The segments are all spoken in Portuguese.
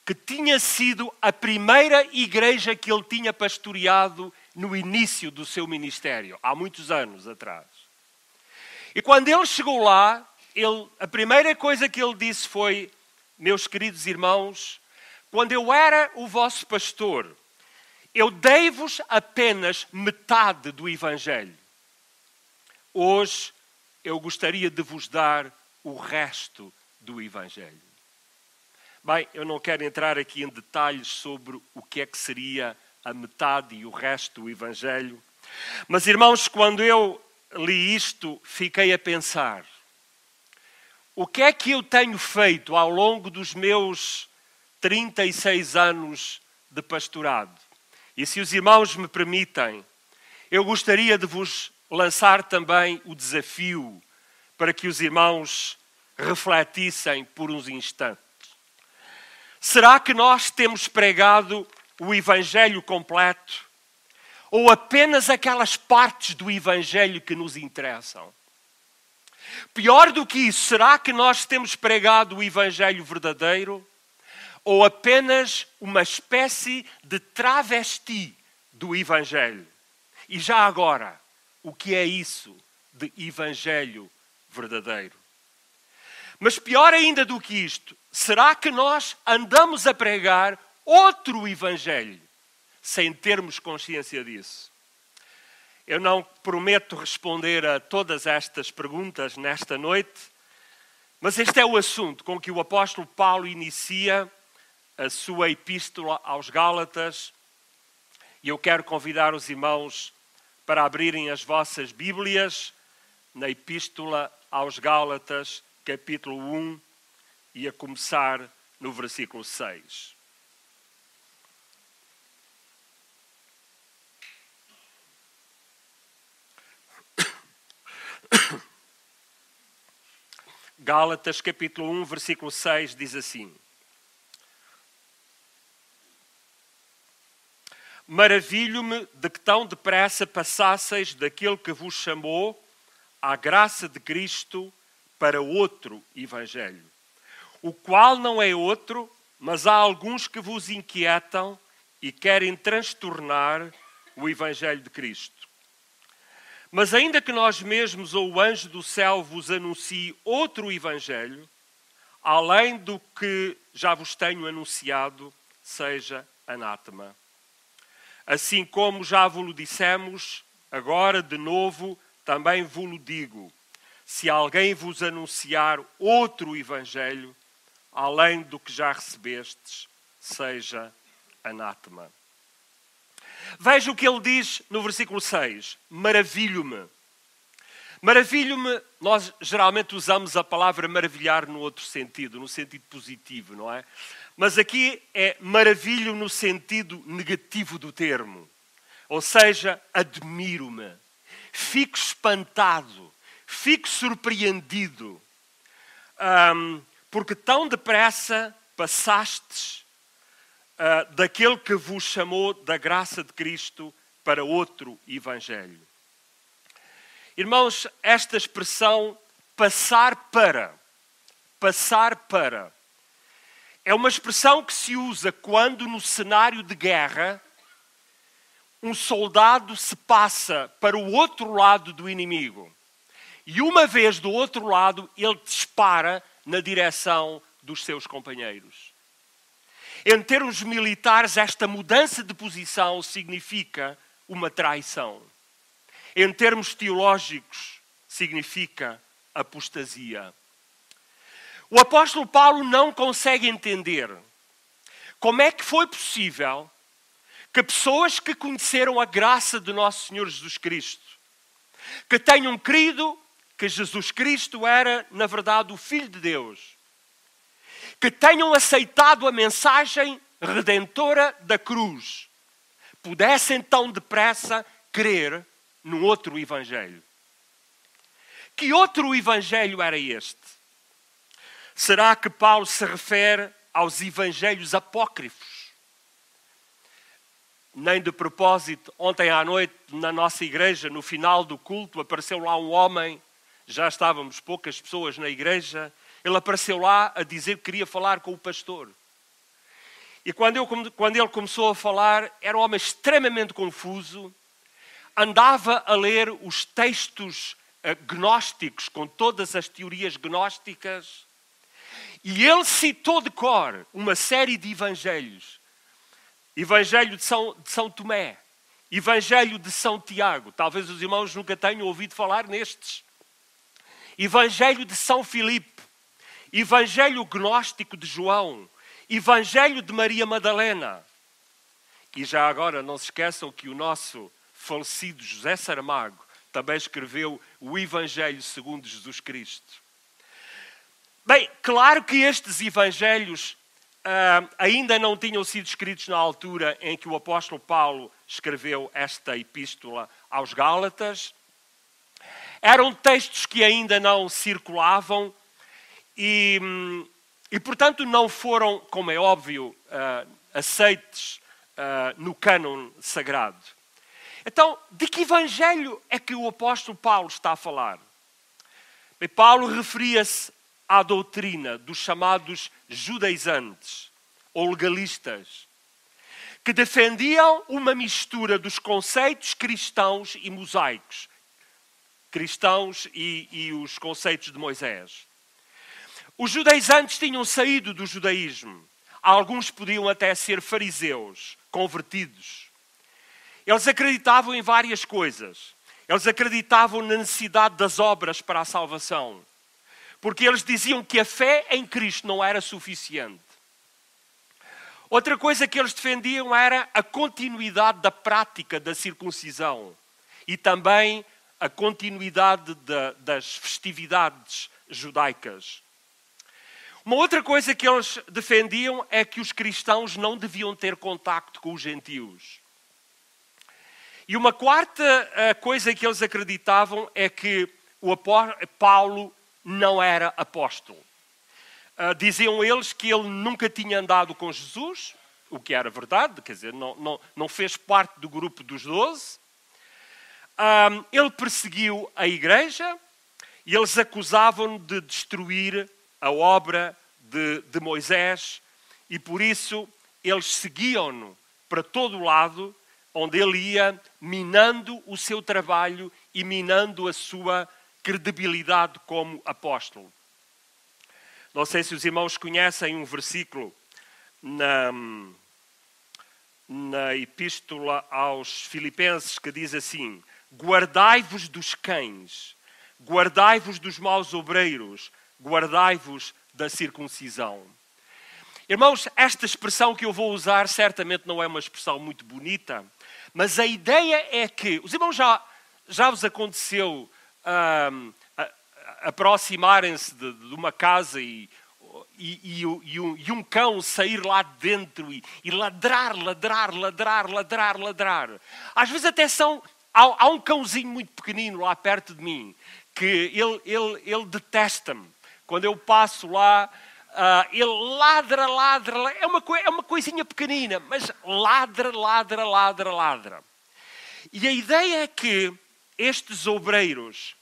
que tinha sido a primeira igreja que ele tinha pastoreado no início do seu ministério, há muitos anos atrás. E quando ele chegou lá, a primeira coisa que ele disse foi: meus queridos irmãos, quando eu era o vosso pastor, eu dei-vos apenas metade do Evangelho. Hoje eu gostaria de vos dar o resto do Evangelho. Bem, eu não quero entrar aqui em detalhes sobre o que é que seria a metade e o resto do Evangelho. Mas, irmãos, quando eu li isto, fiquei a pensar: o que é que eu tenho feito ao longo dos meus 36 anos de pastorado? E se os irmãos me permitem, eu gostaria de vos lançar também o desafio para que os irmãos refletissem por uns instantes. Será que nós temos pregado o Evangelho completo? Ou apenas aquelas partes do Evangelho que nos interessam? Pior do que isso, será que nós temos pregado o Evangelho verdadeiro? Ou apenas uma espécie de travesti do Evangelho? E já agora, o que é isso de Evangelho verdadeiro? Mas pior ainda do que isto, será que nós andamos a pregar outro Evangelho sem termos consciência disso? Eu não prometo responder a todas estas perguntas nesta noite, mas este é o assunto com que o apóstolo Paulo inicia a sua epístola aos Gálatas, e eu quero convidar os irmãos para abrirem as vossas Bíblias na epístola aos Gálatas, capítulo 1, e a começar no versículo 6. Gálatas, capítulo 1, versículo 6, diz assim: maravilho-me de que tão depressa passasseis daquele que vos chamou à graça de Cristo para outro Evangelho, o qual não é outro, mas há alguns que vos inquietam e querem transtornar o Evangelho de Cristo. Mas ainda que nós mesmos ou o anjo do céu vos anuncie outro Evangelho, além do que já vos tenho anunciado, seja anátema. Assim como já vos dissemos, agora de novo também vos digo: se alguém vos anunciar outro Evangelho, além do que já recebestes, seja anátema. Veja o que ele diz no versículo 6. Maravilho-me. Maravilho-me, nós geralmente usamos a palavra maravilhar no outro sentido, no sentido positivo, não é? Mas aqui é maravilho no sentido negativo do termo. Ou seja, admiro-me, fico espantado, fico surpreendido, porque tão depressa passastes daquele que vos chamou da graça de Cristo para outro Evangelho. Irmãos, esta expressão passar para, é uma expressão que se usa quando no cenário de guerra um soldado se passa para o outro lado do inimigo. E uma vez do outro lado, ele dispara na direção dos seus companheiros. Em termos militares, esta mudança de posição significa uma traição. Em termos teológicos, significa apostasia. O apóstolo Paulo não consegue entender como é que foi possível que pessoas que conheceram a graça de nosso Senhor Jesus Cristo, que tenham crido que Jesus Cristo era, na verdade, o Filho de Deus, que tenham aceitado a mensagem redentora da cruz, pudessem tão depressa crer num outro Evangelho. Que outro Evangelho era este? Será que Paulo se refere aos Evangelhos apócrifos? Nem de propósito, ontem à noite, na nossa igreja, no final do culto, apareceu lá um homem, já estávamos poucas pessoas na igreja, ele apareceu lá a dizer que queria falar com o pastor. E quando ele começou a falar, era um homem extremamente confuso, andava a ler os textos gnósticos, com todas as teorias gnósticas, e ele citou de cor uma série de evangelhos. Evangelho de São Tomé, Evangelho de São Tiago, talvez os irmãos nunca tenham ouvido falar nestes. Evangelho de São Filipe, Evangelho gnóstico de João, Evangelho de Maria Madalena. E já agora não se esqueçam que o nosso falecido José Saramago também escreveu o Evangelho segundo Jesus Cristo. Bem, claro que estes evangelhos ainda não tinham sido escritos na altura em que o apóstolo Paulo escreveu esta epístola aos Gálatas. Eram textos que ainda não circulavam e portanto, não foram, como é óbvio, aceites no cânon sagrado. Então, de que evangelho é que o apóstolo Paulo está a falar? Bem, Paulo referia-se à doutrina dos chamados judaizantes ou legalistas, que defendiam uma mistura dos conceitos cristãos e mosaicos, cristãos e os conceitos de Moisés. Os judaizantes tinham saído do judaísmo. Alguns podiam até ser fariseus, convertidos. Eles acreditavam em várias coisas. Eles acreditavam na necessidade das obras para a salvação. Porque eles diziam que a fé em Cristo não era suficiente. Outra coisa que eles defendiam era a continuidade da prática da circuncisão. E também a continuidade das festividades judaicas. Uma outra coisa que eles defendiam é que os cristãos não deviam ter contacto com os gentios. E uma quarta coisa que eles acreditavam é que Paulo não era apóstolo. Diziam eles que ele nunca tinha andado com Jesus, o que era verdade, quer dizer, não fez parte do grupo dos 12. Ele perseguiu a igreja e eles acusavam-no de destruir a obra de Moisés e por isso eles seguiam-no para todo o lado onde ele ia, minando o seu trabalho e minando a sua credibilidade como apóstolo. Não sei se os irmãos conhecem um versículo na epístola aos Filipenses que diz assim: guardai-vos dos cães, guardai-vos dos maus obreiros, guardai-vos da circuncisão. Irmãos, esta expressão que eu vou usar certamente não é uma expressão muito bonita, mas a ideia é que, os irmãos já vos aconteceu aproximarem-se de uma casa e um cão sair lá de dentro e ladrar. Às vezes até há um cãozinho muito pequenino lá perto de mim que ele detesta-me. Quando eu passo lá, ele ladra. É uma coisinha pequenina, mas ladra. E a ideia é que estes obreiros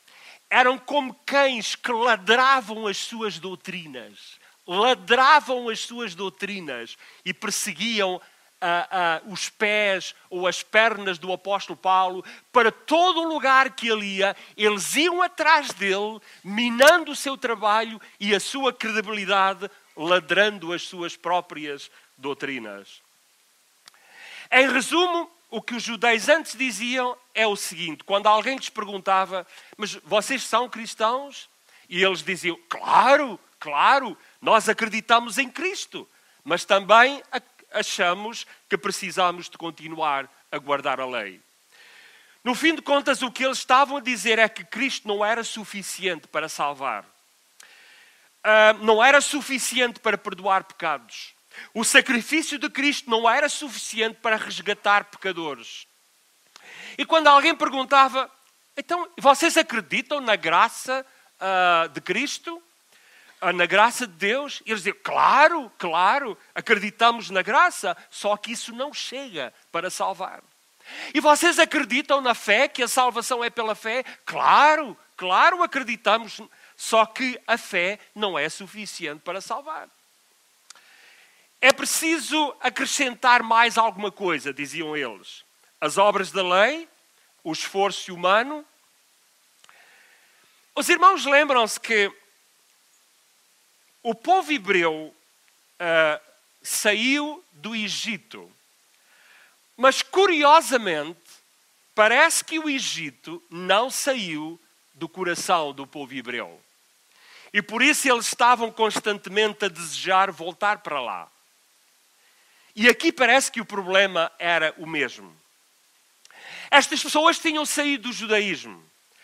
eram como cães que ladravam as suas doutrinas. Ladravam as suas doutrinas e perseguiam os pés ou as pernas do apóstolo Paulo para todo o lugar que ele ia. Eles iam atrás dele, minando o seu trabalho e a sua credibilidade, ladrando as suas próprias doutrinas. Em resumo, o que os judeus antes diziam é o seguinte: quando alguém lhes perguntava, mas vocês são cristãos? E eles diziam, claro, nós acreditamos em Cristo, mas também achamos que precisamos de continuar a guardar a lei. No fim de contas, o que eles estavam a dizer é que Cristo não era suficiente para salvar. Não era suficiente para perdoar pecados. O sacrifício de Cristo não era suficiente para resgatar pecadores. E quando alguém perguntava, então, vocês acreditam na graça de Cristo? Na graça de Deus? E eles diziam, claro, acreditamos na graça, só que isso não chega para salvar. E vocês acreditam na fé, que a salvação é pela fé? Claro, acreditamos. Só que a fé não é suficiente para salvar. É preciso acrescentar mais alguma coisa, diziam eles. As obras da lei, o esforço humano. Os irmãos lembram-se que o povo hebreu saiu do Egito. Mas, curiosamente, parece que o Egito não saiu do coração do povo hebreu. E por isso eles estavam constantemente a desejar voltar para lá. E aqui parece que o problema era o mesmo. Estas pessoas tinham saído do judaísmo,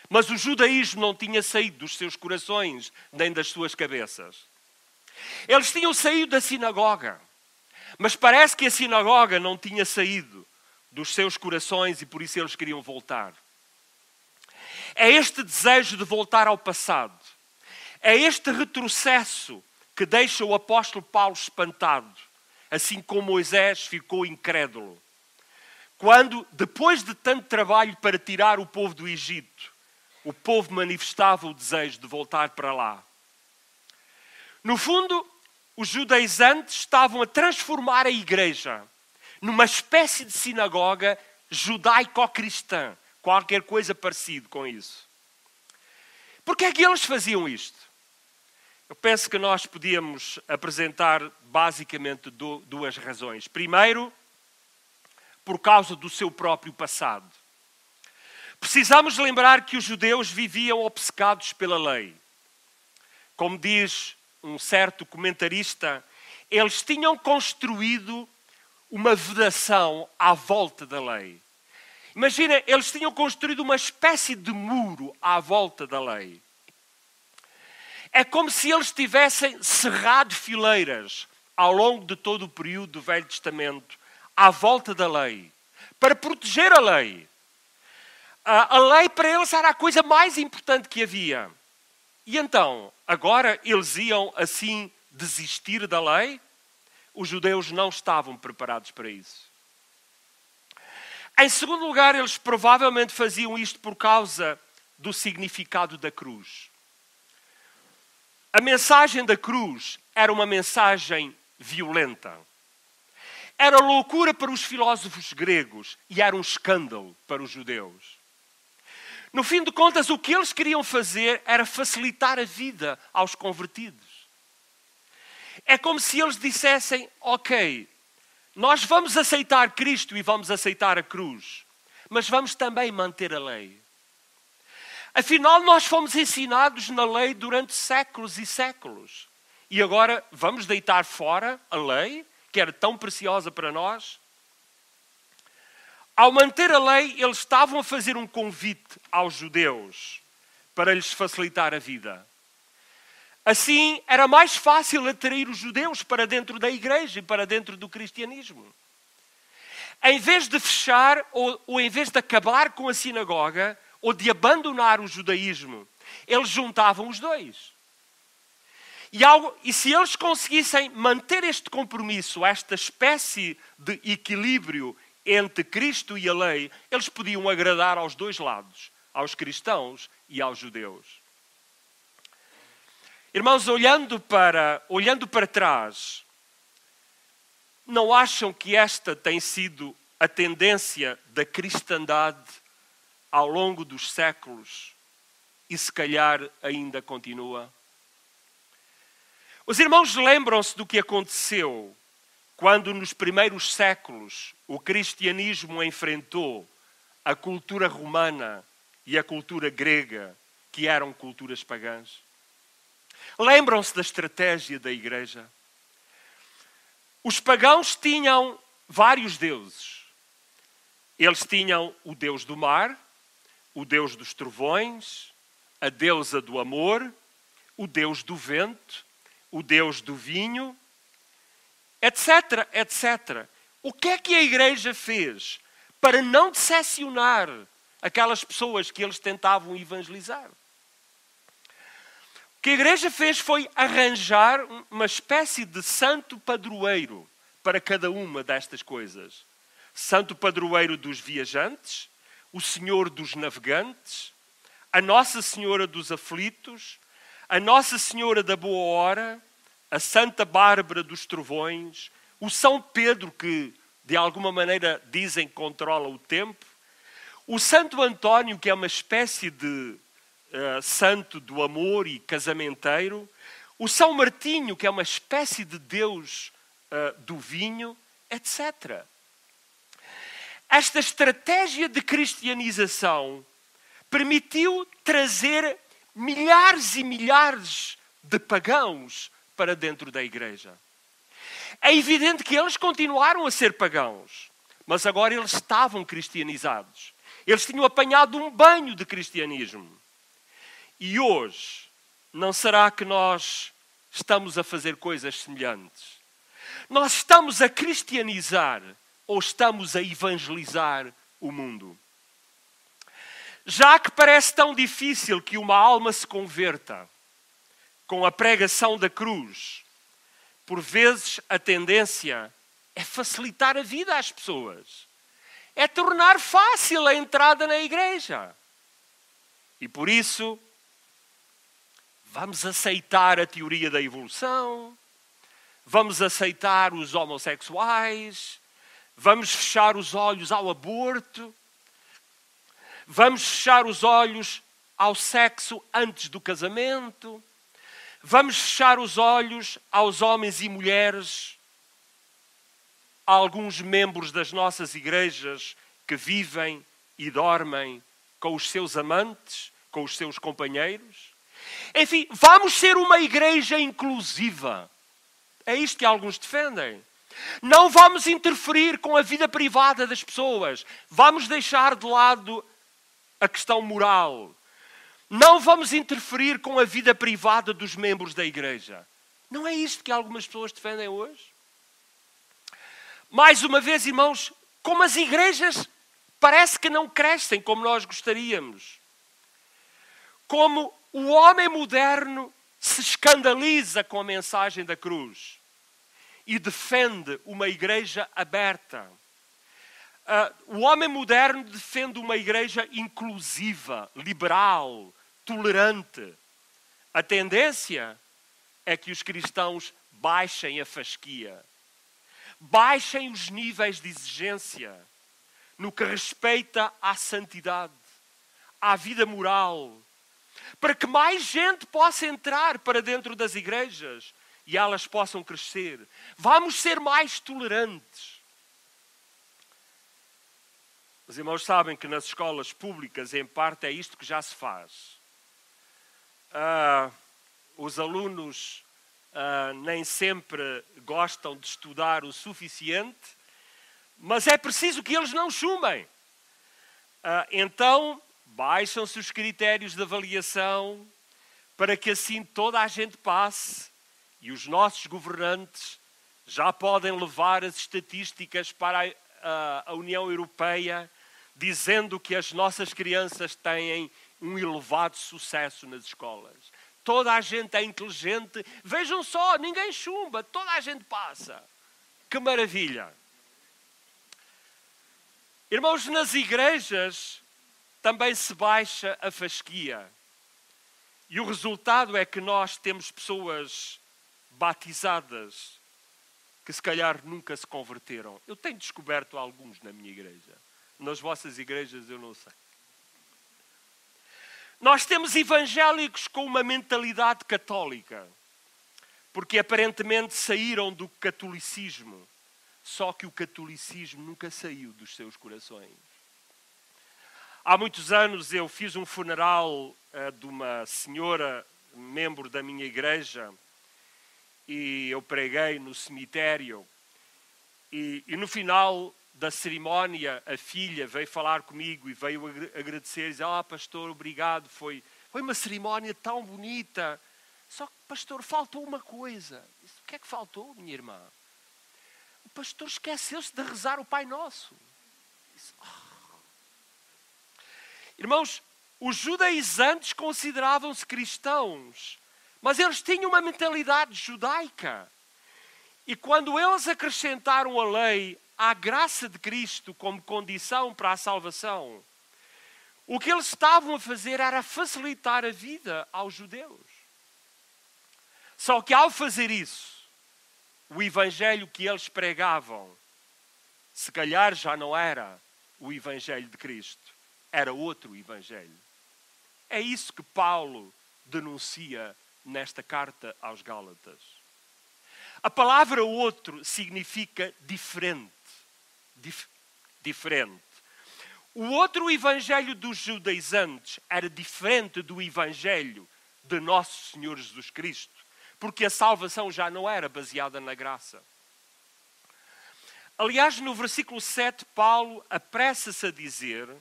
mas o judaísmo não tinha saído dos seus corações, nem das suas cabeças. Eles tinham saído da sinagoga, mas parece que a sinagoga não tinha saído dos seus corações e por isso eles queriam voltar. É este desejo de voltar ao passado, é este retrocesso que deixa o apóstolo Paulo espantado, assim como Moisés ficou incrédulo. Quando, depois de tanto trabalho para tirar o povo do Egito, o povo manifestava o desejo de voltar para lá. No fundo, os judaizantes estavam a transformar a igreja numa espécie de sinagoga judaico-cristã, qualquer coisa parecido com isso. Por que é que eles faziam isto? Eu penso que nós podíamos apresentar basicamente duas razões. Primeiro, por causa do seu próprio passado. Precisamos lembrar que os judeus viviam obcecados pela lei. Como diz um certo comentarista, eles tinham construído uma vedação à volta da lei. Imagina, eles tinham construído uma espécie de muro à volta da lei. É como se eles tivessem cerrado fileiras ao longo de todo o período do Velho Testamento, à volta da lei, para proteger a lei. A lei para eles era a coisa mais importante que havia. E então, agora eles iam assim desistir da lei? Os judeus não estavam preparados para isso. Em segundo lugar, eles provavelmente faziam isto por causa do significado da cruz. A mensagem da cruz era uma mensagem violenta. Era loucura para os filósofos gregos e era um escândalo para os judeus. No fim de contas, o que eles queriam fazer era facilitar a vida aos convertidos. É como se eles dissessem, ok, nós vamos aceitar Cristo e vamos aceitar a cruz, mas vamos também manter a lei. Afinal, nós fomos ensinados na lei durante séculos e séculos. E agora vamos deitar fora a lei, que era tão preciosa para nós? Ao manter a lei, eles estavam a fazer um convite aos judeus para lhes facilitar a vida. Assim, era mais fácil atrair os judeus para dentro da igreja e para dentro do cristianismo. Em vez de fechar ou em vez de acabar com a sinagoga ou de abandonar o judaísmo, eles juntavam os dois. E se eles conseguissem manter este compromisso, esta espécie de equilíbrio entre Cristo e a lei, eles podiam agradar aos dois lados, aos cristãos e aos judeus. Irmãos, olhando para trás, não acham que esta tem sido a tendência da cristandade ao longo dos séculos e se calhar ainda continua? Os irmãos lembram-se do que aconteceu quando nos primeiros séculos o cristianismo enfrentou a cultura romana e a cultura grega, que eram culturas pagãs? Lembram-se da estratégia da igreja? Os pagãos tinham vários deuses. Eles tinham o deus do mar, o deus dos trovões, a deusa do amor, o deus do vento, o deus do vinho, etc, etc. O que é que a igreja fez para não decepcionar aquelas pessoas que eles tentavam evangelizar? O que a igreja fez foi arranjar uma espécie de santo padroeiro para cada uma destas coisas. Santo padroeiro dos viajantes, o Senhor dos navegantes, a Nossa Senhora dos aflitos, a Nossa Senhora da Boa Hora, a Santa Bárbara dos Trovões, o São Pedro, que de alguma maneira dizem que controla o tempo, o Santo António, que é uma espécie de santo do amor e casamenteiro, o São Martinho, que é uma espécie de Deus do vinho, etc. Esta estratégia de cristianização permitiu trazer milhares e milhares de pagãos para dentro da igreja. É evidente que eles continuaram a ser pagãos, mas agora eles estavam cristianizados. Eles tinham apanhado um banho de cristianismo. E hoje, não será que nós estamos a fazer coisas semelhantes? Nós estamos a cristianizar ou estamos a evangelizar o mundo? Já que parece tão difícil que uma alma se converta com a pregação da cruz, por vezes a tendência é facilitar a vida às pessoas. É tornar fácil a entrada na igreja. E por isso, vamos aceitar a teoria da evolução, vamos aceitar os homossexuais, vamos fechar os olhos ao aborto, vamos fechar os olhos ao sexo antes do casamento, vamos fechar os olhos aos homens e mulheres, a alguns membros das nossas igrejas que vivem e dormem com os seus amantes, com os seus companheiros. Enfim, vamos ser uma igreja inclusiva. É isto que alguns defendem. Não vamos interferir com a vida privada das pessoas. Vamos deixar de lado a questão moral. Não vamos interferir com a vida privada dos membros da igreja. Não é isto que algumas pessoas defendem hoje? Mais uma vez, irmãos, como as igrejas parece que não crescem como nós gostaríamos. Como o homem moderno se escandaliza com a mensagem da cruz e defende uma igreja aberta. O homem moderno defende uma igreja inclusiva, liberal, tolerante. A tendência é que os cristãos baixem a fasquia, baixem os níveis de exigência no que respeita à santidade, à vida moral, para que mais gente possa entrar para dentro das igrejas e elas possam crescer. Vamos ser mais tolerantes. Os irmãos sabem que nas escolas públicas, em parte, é isto que já se faz. Os alunos nem sempre gostam de estudar o suficiente, mas é preciso que eles não chumem. Então, baixam-se os critérios de avaliação para que assim toda a gente passe e os nossos governantes já podem levar as estatísticas para a União Europeia dizendo que as nossas crianças têm um elevado sucesso nas escolas. Toda a gente é inteligente. Vejam só, ninguém chumba, toda a gente passa. Que maravilha! Irmãos, nas igrejas também se baixa a fasquia. E o resultado é que nós temos pessoas batizadas que se calhar nunca se converteram. Eu tenho descoberto alguns na minha igreja. Nas vossas igrejas eu não sei. Nós temos evangélicos com uma mentalidade católica, porque aparentemente saíram do catolicismo, só que o catolicismo nunca saiu dos seus corações. Há muitos anos eu fiz um funeral de uma senhora, membro da minha igreja, e eu preguei no cemitério, e no final da cerimónia, a filha veio falar comigo e veio agradecer e dizer: pastor, obrigado, foi uma cerimónia tão bonita. Só que, pastor, faltou uma coisa. Disse: o que é que faltou, minha irmã? O pastor esqueceu-se de rezar o Pai Nosso. Disse: Irmãos, os judaizantes consideravam-se cristãos, mas eles tinham uma mentalidade judaica. E quando eles acrescentaram a lei à graça de Cristo como condição para a salvação, o que eles estavam a fazer era facilitar a vida aos judeus. Só que ao fazer isso, o evangelho que eles pregavam, se calhar já não era o evangelho de Cristo, era outro evangelho. É isso que Paulo denuncia nesta carta aos Gálatas. A palavra outro significa diferente. Diferente. O outro evangelho dos judaizantes era diferente do evangelho de nosso Senhor Jesus Cristo, porque a salvação já não era baseada na graça. Aliás, no versículo 7, Paulo apressa-se a dizer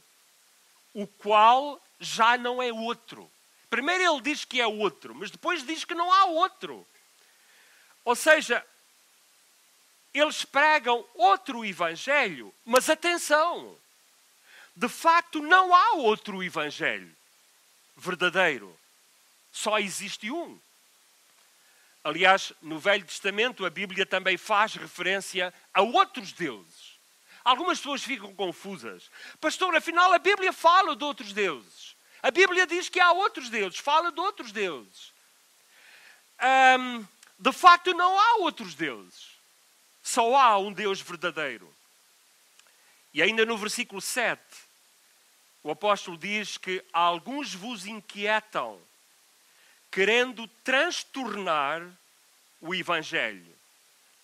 o qual já não é outro. Primeiro ele diz que é outro, mas depois diz que não há outro. Ou seja, eles pregam outro evangelho, mas atenção, de facto não há outro evangelho verdadeiro. Só existe um. Aliás, no Velho Testamento a Bíblia também faz referência a outros deuses. Algumas pessoas ficam confusas. Pastor, afinal a Bíblia fala de outros deuses. A Bíblia diz que há outros deuses, fala de outros deuses. De facto não há outros deuses. Só há um Deus verdadeiro. E ainda no versículo 7, o apóstolo diz que alguns vos inquietam, querendo transtornar o evangelho.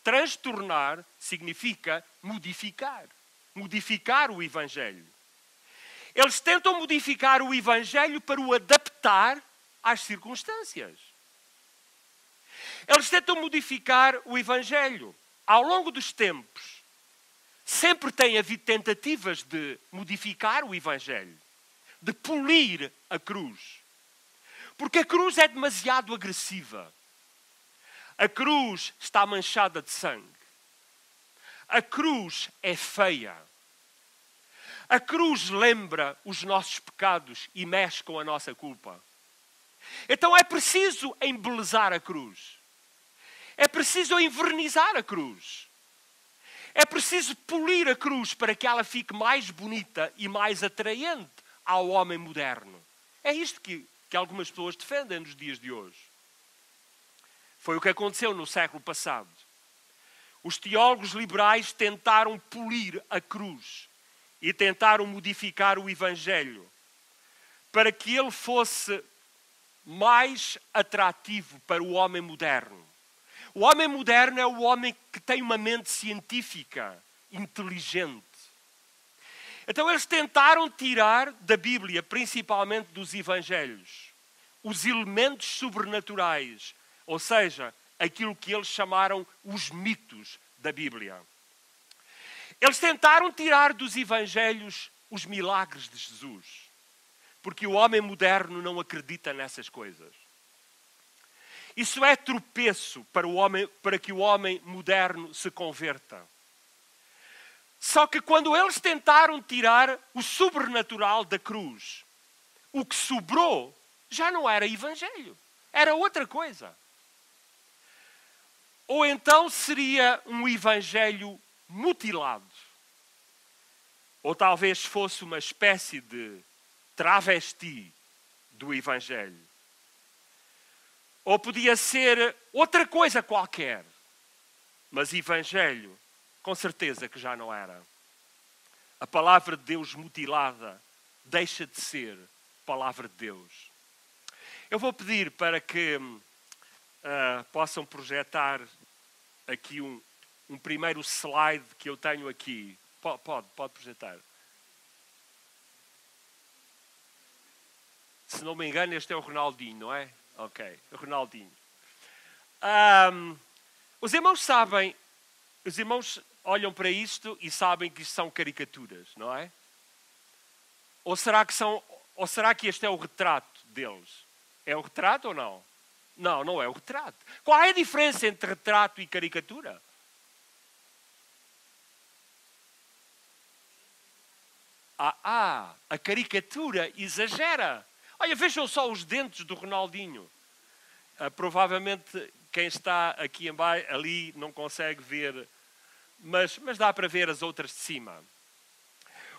Transtornar significa modificar. Modificar o evangelho. Eles tentam modificar o evangelho para o adaptar às circunstâncias. Eles tentam modificar o evangelho. Ao longo dos tempos, sempre tem havido tentativas de modificar o evangelho, de polir a cruz. Porque a cruz é demasiado agressiva. A cruz está manchada de sangue. A cruz é feia. A cruz lembra os nossos pecados e mexe com a nossa culpa. Então é preciso embelezar a cruz. É preciso envernizar a cruz. É preciso polir a cruz para que ela fique mais bonita e mais atraente ao homem moderno. É isto que algumas pessoas defendem nos dias de hoje. Foi o que aconteceu no século passado. Os teólogos liberais tentaram polir a cruz e tentaram modificar o evangelho para que ele fosse mais atrativo para o homem moderno. O homem moderno é o homem que tem uma mente científica, inteligente. Então eles tentaram tirar da Bíblia, principalmente dos evangelhos, os elementos sobrenaturais, ou seja, aquilo que eles chamaram os mitos da Bíblia. Eles tentaram tirar dos evangelhos os milagres de Jesus, porque o homem moderno não acredita nessas coisas. Isso é tropeço para que o homem moderno se converta. Só que quando eles tentaram tirar o sobrenatural da cruz, o que sobrou já não era evangelho, era outra coisa. Ou então seria um evangelho mutilado. Ou talvez fosse uma espécie de travesti do evangelho. Ou podia ser outra coisa qualquer. Mas evangelho, com certeza que já não era. A palavra de Deus mutilada deixa de ser palavra de Deus. Eu vou pedir para que possam projetar aqui um primeiro slide que eu tenho aqui. Pode projetar. Se não me engano, este é o Ronaldinho, não é? Ok, o Ronaldinho. Os irmãos sabem, os irmãos olham para isto e sabem que isto são caricaturas, não é? Ou será que este é o retrato deles? É o retrato ou não? Não, não é o retrato. Qual é a diferença entre retrato e caricatura? A caricatura exagera. Olha, vejam só os dentes do Ronaldinho. Provavelmente quem está aqui embaixo, ali não consegue ver, mas dá para ver as outras de cima.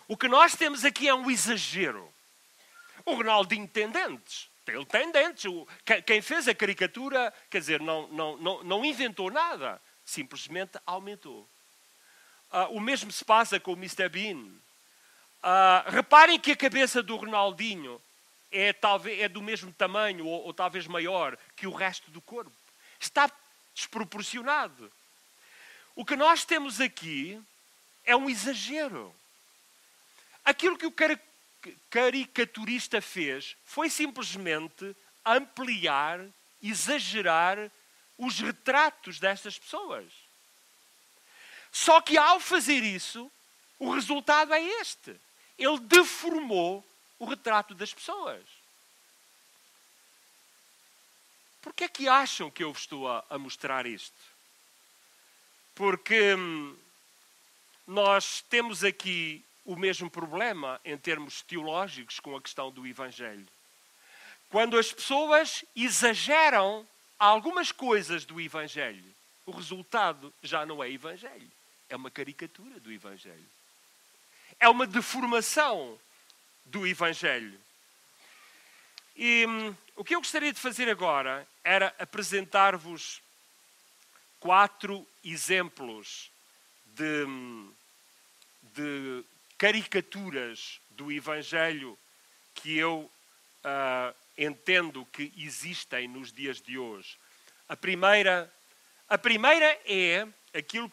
O que nós temos aqui é um exagero. O Ronaldinho tem dentes, Ele tem dentes. Quem fez a caricatura, quer dizer, não inventou nada. Simplesmente aumentou. O mesmo se passa com o Mr. Bean. Reparem que a cabeça do Ronaldinho é do mesmo tamanho ou talvez maior que o resto do corpo. Está desproporcionado. O que nós temos aqui é um exagero. Aquilo que o caricaturista fez foi simplesmente ampliar, exagerar os retratos destas pessoas. Só que ao fazer isso, o resultado é este. Ele deformou o retrato das pessoas. Por que é que acham que eu vos estou a mostrar isto? Porque nós temos aqui o mesmo problema em termos teológicos com a questão do Evangelho. Quando as pessoas exageram algumas coisas do Evangelho, o resultado já não é Evangelho. É uma caricatura do Evangelho. É uma deformação do Evangelho. E o que eu gostaria de fazer agora era apresentar-vos 4 exemplos de caricaturas do Evangelho que eu entendo que existem nos dias de hoje. A primeira é aquilo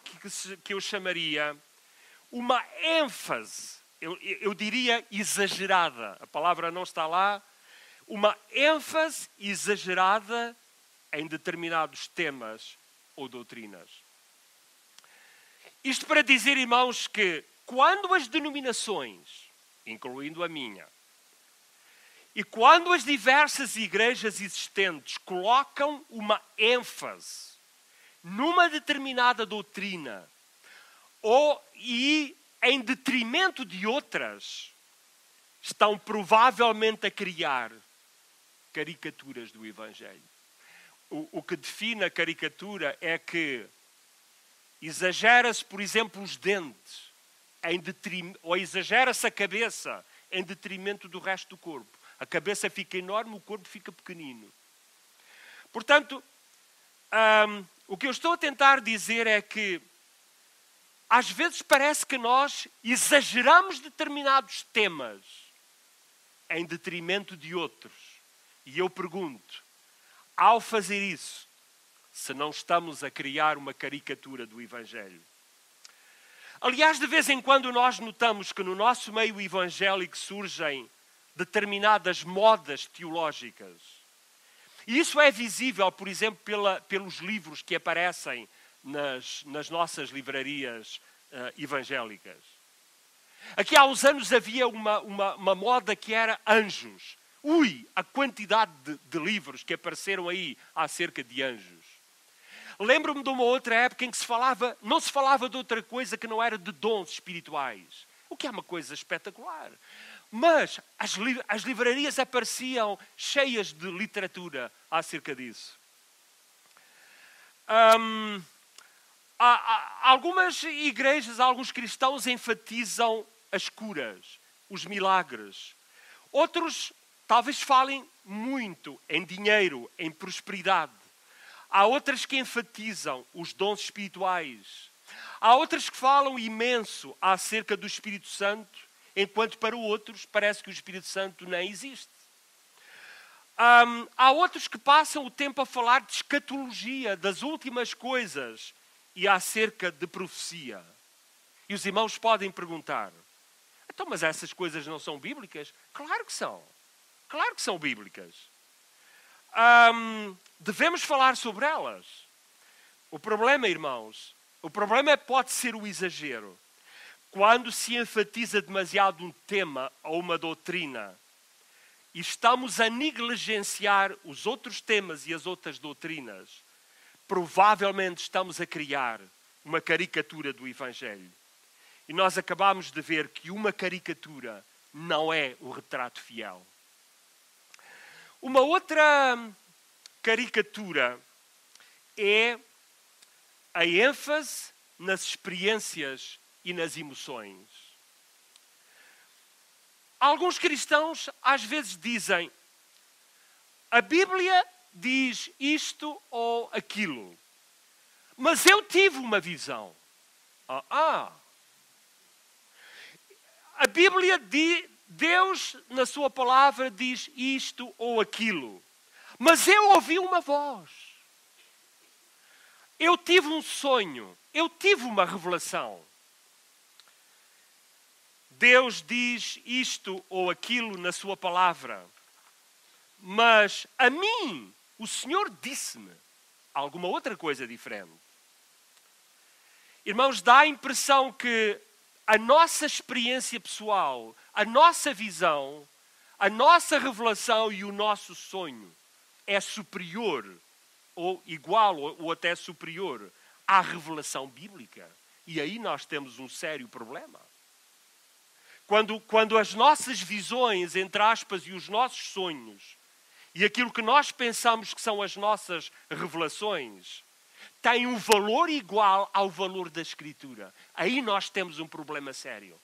que eu chamaria uma ênfase, eu diria exagerada, a palavra não está lá, uma ênfase exagerada em determinados temas ou doutrinas. Isto para dizer, irmãos, que quando as denominações, incluindo a minha, e quando as diversas igrejas existentes colocam uma ênfase numa determinada doutrina e em detrimento de outras, estão provavelmente a criar caricaturas do Evangelho. O que define a caricatura é que exagera-se, por exemplo, os dentes, ou exagera-se a cabeça em detrimento do resto do corpo. A cabeça fica enorme, o corpo fica pequenino. Portanto, o que eu estou a tentar dizer é que às vezes parece que nós exageramos determinados temas em detrimento de outros. E eu pergunto, ao fazer isso, se não estamos a criar uma caricatura do Evangelho? Aliás, de vez em quando nós notamos que no nosso meio evangélico surgem determinadas modas teológicas. E isso é visível, por exemplo, pelos livros que aparecem nas nossas livrarias evangélicas. Aqui há uns anos havia uma moda que era anjos. A quantidade de livros que apareceram aí acerca de anjos. Lembro-me de uma outra época em que não se falava de outra coisa que não era de dons espirituais. O que é uma coisa espetacular. Mas as livrarias apareciam cheias de literatura acerca disso. Algumas igrejas, alguns cristãos enfatizam as curas, os milagres. Outros talvez falem muito em dinheiro, em prosperidade. Há outras que enfatizam os dons espirituais. Há outras que falam imenso acerca do Espírito Santo, enquanto para outros parece que o Espírito Santo nem existe. Há outros que passam o tempo a falar de escatologia, das últimas coisas e acerca de profecia. E os irmãos podem perguntar, então, mas essas coisas não são bíblicas? Claro que são. Claro que são bíblicas. Devemos falar sobre elas. O problema, irmãos, pode ser o exagero. Quando se enfatiza demasiado um tema ou uma doutrina e estamos a negligenciar os outros temas e as outras doutrinas, provavelmente estamos a criar uma caricatura do Evangelho. E nós acabamos de ver que uma caricatura não é o retrato fiel. Uma outra caricatura é a ênfase nas experiências e nas emoções. Alguns cristãos às vezes dizem, a Bíblia diz isto ou aquilo, mas eu tive uma visão. A Bíblia diz, Deus na sua palavra diz isto ou aquilo, mas eu ouvi uma voz. Eu tive um sonho, eu tive uma revelação. Deus diz isto ou aquilo na sua palavra, mas a mim, o Senhor disse-me alguma outra coisa diferente. Irmãos, dá a impressão que a nossa experiência pessoal, a nossa visão, a nossa revelação e o nosso sonho é superior, ou igual, ou até superior à revelação bíblica. E aí nós temos um sério problema. Quando as nossas visões, entre aspas, e os nossos sonhos, e aquilo que nós pensamos que são as nossas revelações, têm um valor igual ao valor da Escritura, aí nós temos um problema sério.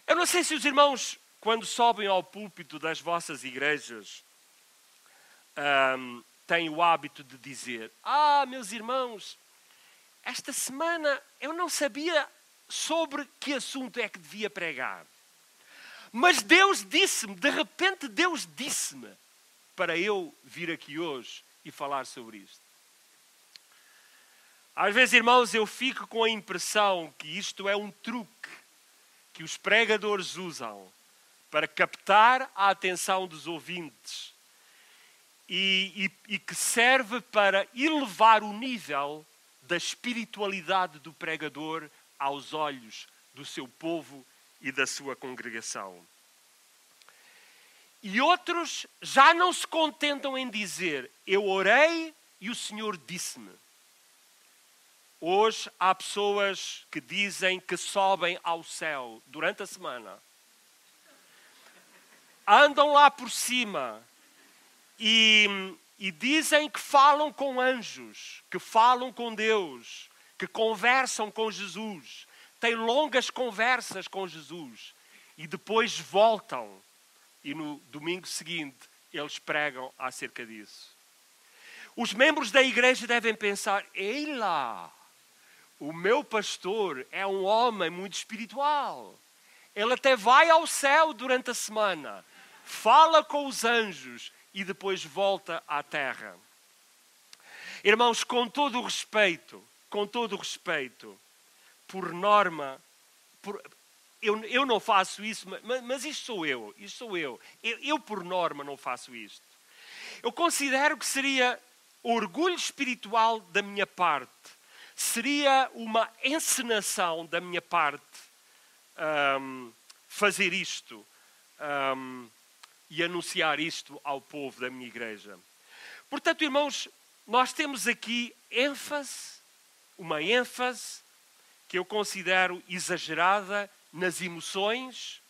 Eu não sei se os irmãos, quando sobem ao púlpito das vossas igrejas, têm o hábito de dizer: meus irmãos, esta semana eu não sabia sobre que assunto é que devia pregar. Mas Deus disse-me, de repente Deus disse-me para eu vir aqui hoje e falar sobre isto. Às vezes, irmãos, eu fico com a impressão que isto é um truque que os pregadores usam para captar a atenção dos ouvintes e que serve para elevar o nível da espiritualidade do pregador aos olhos do seu povo e da sua congregação. E outros já não se contentam em dizer: eu orei e o Senhor disse-me. Hoje há pessoas que dizem que sobem ao céu durante a semana. Andam lá por cima e dizem que falam com anjos, que falam com Deus, que conversam com Jesus, têm longas conversas com Jesus e depois voltam e no domingo seguinte eles pregam acerca disso. Os membros da igreja devem pensar: ei lá, o meu pastor é um homem muito espiritual. Ele até vai ao céu durante a semana, fala com os anjos e depois volta à terra. Irmãos, com todo o respeito, por norma, eu não faço isso, mas isto sou eu. Eu, por norma, não faço isto. Eu considero que seria orgulho espiritual da minha parte, seria uma encenação da minha parte fazer isto e anunciar isto ao povo da minha igreja. Portanto, irmãos, nós temos aqui uma ênfase que eu considero exagerada nas emoções,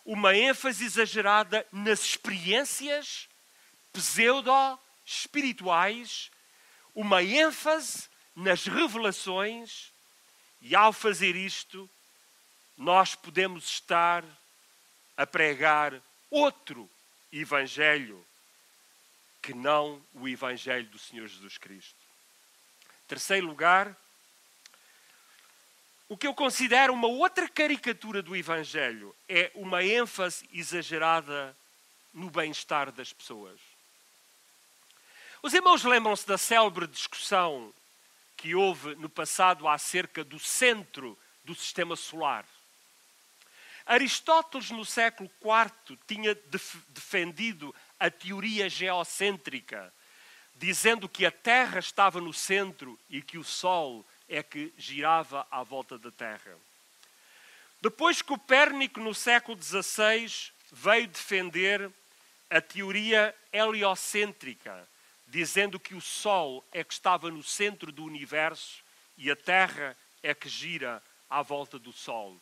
uma ênfase exagerada nas experiências pseudo-espirituais, uma ênfase nas revelações, e ao fazer isto, nós podemos estar a pregar outro evangelho que não o evangelho do Senhor Jesus Cristo. Terceiro lugar, o que eu considero uma outra caricatura do evangelho é uma ênfase exagerada no bem-estar das pessoas. Os irmãos lembram-se da célebre discussão que houve no passado acerca do centro do sistema solar. Aristóteles, no século IV, tinha defendido a teoria geocêntrica, dizendo que a Terra estava no centro e que o Sol é que girava à volta da Terra. Depois, Copérnico, no século XVI, veio defender a teoria heliocêntrica, dizendo que o Sol é que estava no centro do universo e a Terra é que gira à volta do Sol.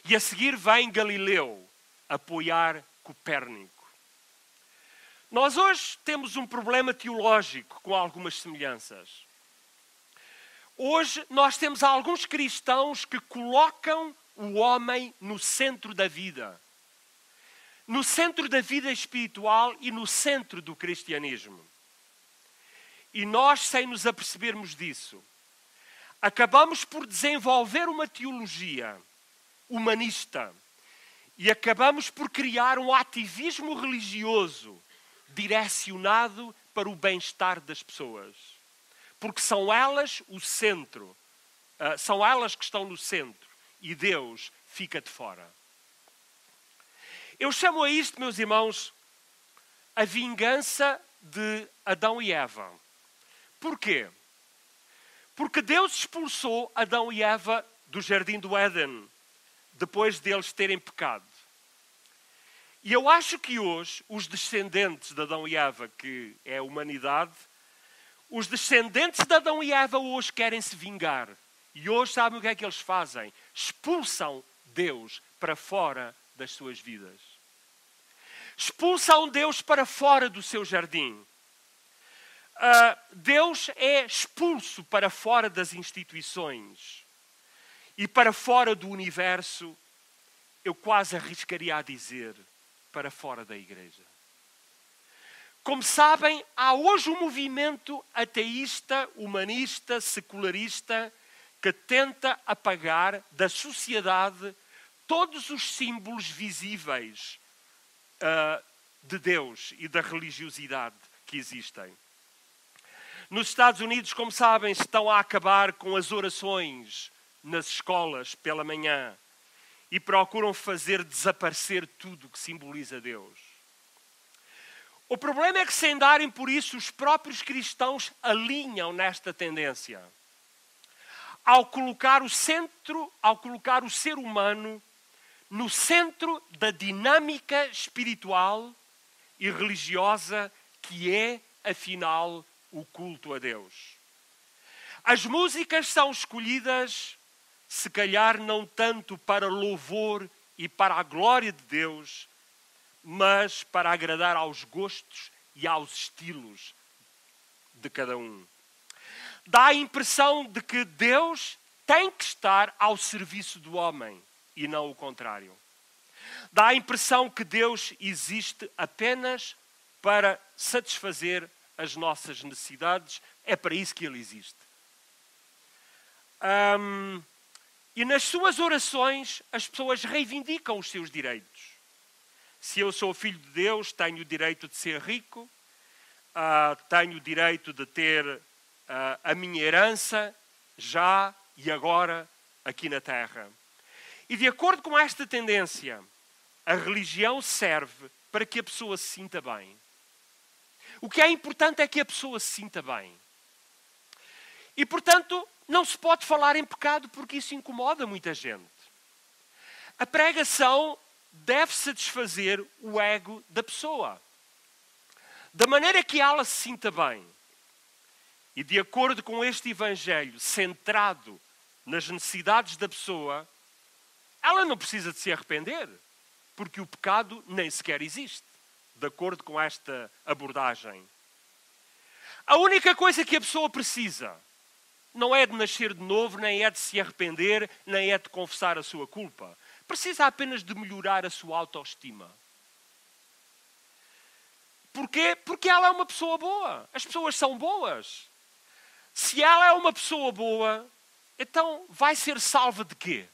E a seguir vem Galileu apoiar Copérnico. Nós hoje temos um problema teológico com algumas semelhanças. Hoje nós temos alguns cristãos que colocam o homem no centro da vida. no centro da vida espiritual e no centro do cristianismo. E nós, sem nos apercebermos disso, acabamos por desenvolver uma teologia humanista e acabamos por criar um ativismo religioso direcionado para o bem-estar das pessoas. Porque são elas o centro, são elas que estão no centro e Deus fica de fora. Eu chamo a isto, meus irmãos, a vingança de Adão e Eva. Porquê? Porque Deus expulsou Adão e Eva do jardim do Éden, depois deles terem pecado. E eu acho que hoje, os descendentes de Adão e Eva, que é a humanidade, os descendentes de Adão e Eva hoje querem se vingar. E hoje sabem o que é que eles fazem? Expulsam Deus para fora das suas vidas. Expulsam Deus para fora do seu jardim. Deus é expulso para fora das instituições e para fora do universo, eu quase arriscaria a dizer, para fora da igreja. Como sabem, há hoje um movimento ateísta, humanista, secularista, que tenta apagar da sociedade todos os símbolos visíveis de Deus e da religiosidade que existem. Nos Estados Unidos, como sabem, estão a acabar com as orações nas escolas pela manhã e procuram fazer desaparecer tudo que simboliza Deus. O problema é que, sem darem por isso, os próprios cristãos alinham nesta tendência. Ao colocar o ser humano no centro da dinâmica espiritual e religiosa que é, afinal, o culto a Deus. As músicas são escolhidas, se calhar não tanto para louvor e para a glória de Deus, mas para agradar aos gostos e aos estilos de cada um. Dá a impressão de que Deus tem que estar ao serviço do homem e não o contrário. Dá a impressão que Deus existe apenas para satisfazer as nossas necessidades. É para isso que Ele existe. E nas suas orações as pessoas reivindicam os seus direitos. Se eu sou filho de Deus, tenho o direito de ser rico, tenho o direito de ter a minha herança já e agora aqui na terra. E de acordo com esta tendência, a religião serve para que a pessoa se sinta bem. O que é importante é que a pessoa se sinta bem. E, portanto, não se pode falar em pecado porque isso incomoda muita gente. A pregação deve satisfazer o ego da pessoa, da maneira que ela se sinta bem. E de acordo com este Evangelho centrado nas necessidades da pessoa, ela não precisa de se arrepender, porque o pecado nem sequer existe, de acordo com esta abordagem. A única coisa que a pessoa precisa não é de nascer de novo, nem é de se arrepender, nem é de confessar a sua culpa. Precisa apenas de melhorar a sua autoestima. Porquê? Porque ela é uma pessoa boa. As pessoas são boas. Se ela é uma pessoa boa, então vai ser salva de quê?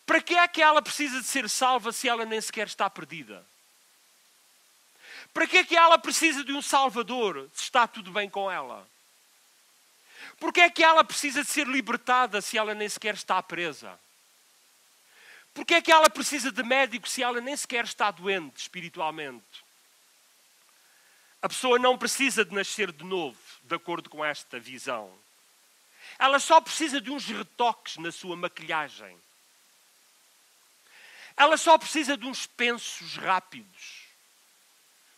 Para que é que ela precisa de ser salva se ela nem sequer está perdida? Para que é que ela precisa de um Salvador se está tudo bem com ela? Por que é que ela precisa de ser libertada se ela nem sequer está presa? Por que é que ela precisa de médico se ela nem sequer está doente espiritualmente? A pessoa não precisa de nascer de novo, de acordo com esta visão. Ela só precisa de uns retoques na sua maquilhagem. Ela só precisa de uns pensos rápidos.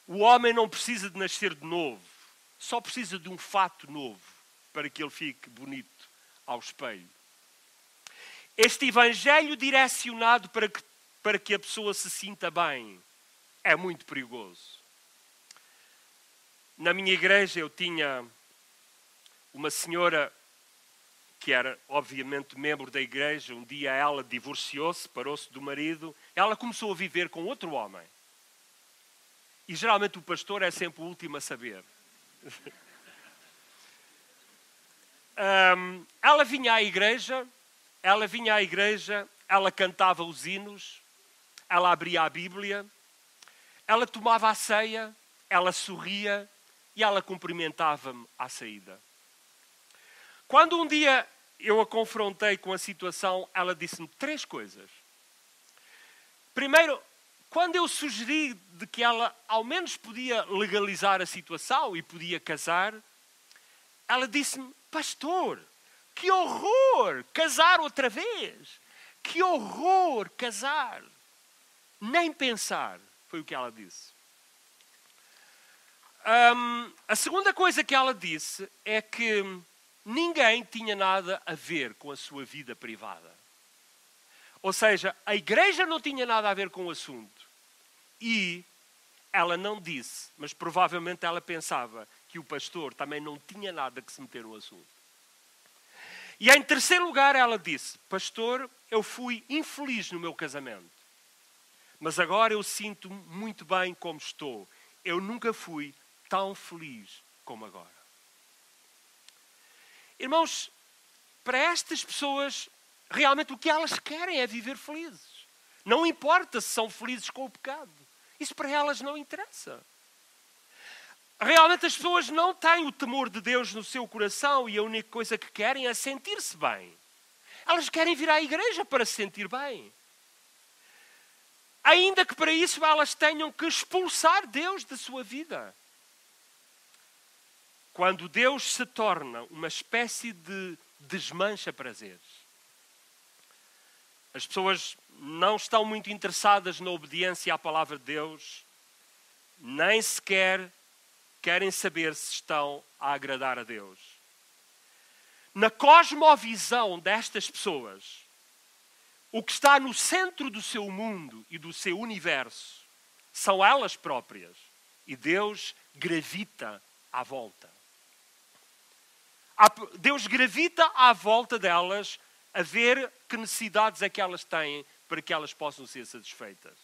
O homem não precisa de nascer de novo. Só precisa de um fato novo para que ele fique bonito ao espelho. Este Evangelho direcionado para que a pessoa se sinta bem é muito perigoso. Na minha igreja eu tinha uma senhora que era obviamente membro da igreja, um dia ela divorciou-se, separou-se do marido, ela começou a viver com outro homem. E geralmente o pastor é sempre o último a saber. Ela vinha à igreja, ela cantava os hinos, ela abria a Bíblia, ela tomava a ceia, ela sorria e ela cumprimentava-me à saída. Quando um dia eu a confrontei com a situação, ela disse-me 3 coisas. Primeiro, quando eu sugeri de que ela ao menos podia legalizar a situação e podia casar, ela disse-me: pastor, que horror casar outra vez. Que horror casar. Nem pensar, foi o que ela disse. A segunda coisa que ela disse é que ninguém tinha nada a ver com a sua vida privada. Ou seja, a igreja não tinha nada a ver com o assunto. E ela não disse, mas provavelmente ela pensava que o pastor também não tinha nada que se meter no assunto. E em terceiro lugar ela disse: pastor, eu fui infeliz no meu casamento, mas agora eu sinto muito bem como estou. Eu nunca fui tão feliz como agora. Irmãos, para estas pessoas, realmente o que elas querem é viver felizes. Não importa se são felizes com o pecado. Isso para elas não interessa. Realmente as pessoas não têm o temor de Deus no seu coração e a única coisa que querem é sentir-se bem. Elas querem vir à igreja para se sentir bem. Ainda que para isso elas tenham que expulsar Deus da sua vida. Quando Deus se torna uma espécie de desmancha-prazeres. As pessoas não estão muito interessadas na obediência à palavra de Deus, nem sequer querem saber se estão a agradar a Deus. Na cosmovisão destas pessoas, o que está no centro do seu mundo e do seu universo são elas próprias. E Deus gravita à volta. Deus gravita à volta delas a ver que necessidades é que elas têm para que elas possam ser satisfeitas.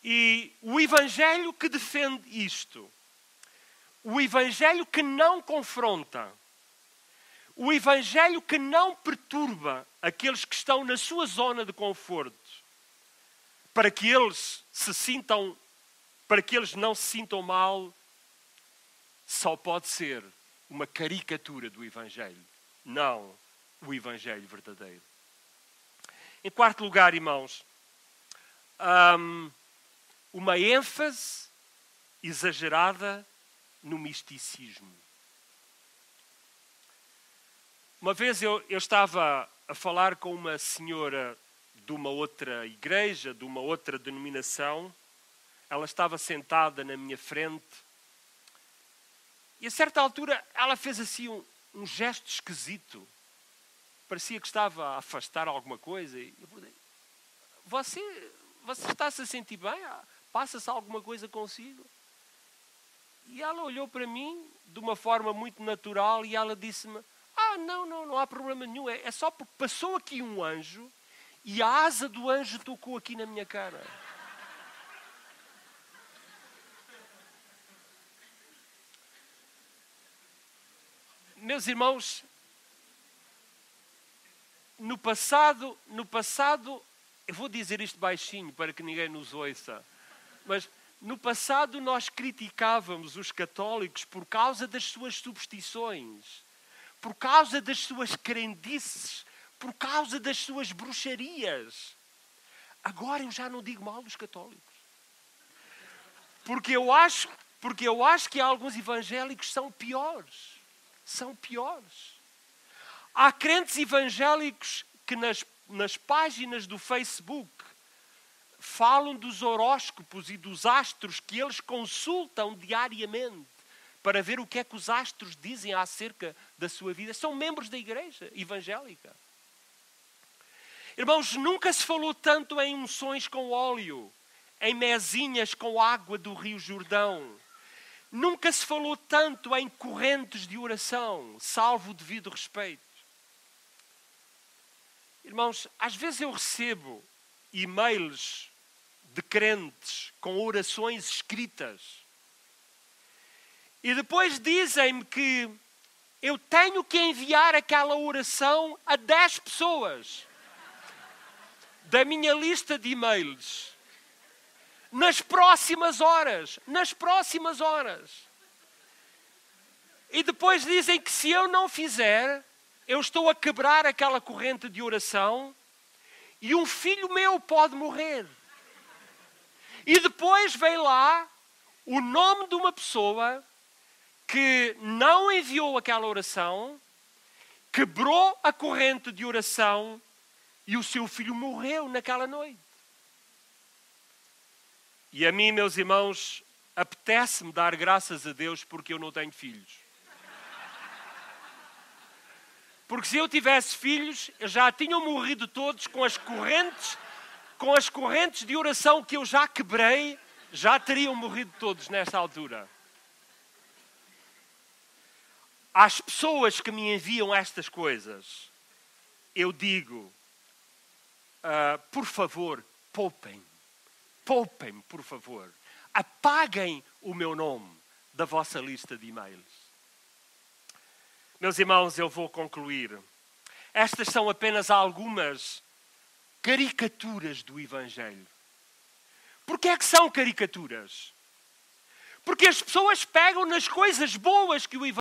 E o Evangelho que defende isto, o Evangelho que não confronta, o Evangelho que não perturba aqueles que estão na sua zona de conforto, para que eles não se sintam mal, só pode ser uma caricatura do Evangelho, não o Evangelho verdadeiro. Em quarto lugar, irmãos, uma ênfase exagerada no misticismo. Uma vez eu estava a falar com uma senhora de uma outra igreja, de uma outra denominação. Ela estava sentada na minha frente. E a certa altura ela fez assim um gesto esquisito. Parecia que estava a afastar alguma coisa. E eu falei: você está-se a sentir bem? Passa-se alguma coisa consigo? E ela olhou para mim de uma forma muito natural e ela disse-me: não há problema nenhum. É só porque passou aqui um anjo e a asa do anjo tocou aqui na minha cara. Meus irmãos, no passado, eu vou dizer isto baixinho para que ninguém nos ouça, mas no passado nós criticávamos os católicos por causa das suas superstições, por causa das suas crendices, por causa das suas bruxarias. Agora eu já não digo mal dos católicos. Porque eu acho que alguns evangélicos são piores. São piores. Há crentes evangélicos que nas páginas do Facebook falam dos horóscopos e dos astros que eles consultam diariamente para ver o que é que os astros dizem acerca da sua vida. São membros da igreja evangélica. Irmãos, nunca se falou tanto em unções com óleo, em mezinhas com água do Rio Jordão. Nunca se falou tanto em correntes de oração, salvo o devido respeito. Irmãos, às vezes eu recebo e-mails de crentes com orações escritas. E depois dizem-me que eu tenho que enviar aquela oração a 10 pessoas da minha lista de e-mails. Nas próximas horas. E depois dizem que se eu não fizer, eu estou a quebrar aquela corrente de oração e um filho meu pode morrer. E depois vem lá o nome de uma pessoa que não enviou aquela oração, quebrou a corrente de oração e o seu filho morreu naquela noite. E a mim, meus irmãos, apetece-me dar graças a Deus porque eu não tenho filhos. Porque se eu tivesse filhos, já tinham morrido todos com as correntes de oração que eu já quebrei, já teriam morrido todos nesta altura. Às pessoas que me enviam estas coisas, eu digo, por favor, poupem-me, por favor. Apaguem o meu nome da vossa lista de e-mails. Meus irmãos, eu vou concluir. Estas são apenas algumas caricaturas do Evangelho. Porquê é que são caricaturas? Porque as pessoas pegam nas coisas boas que o Evangelho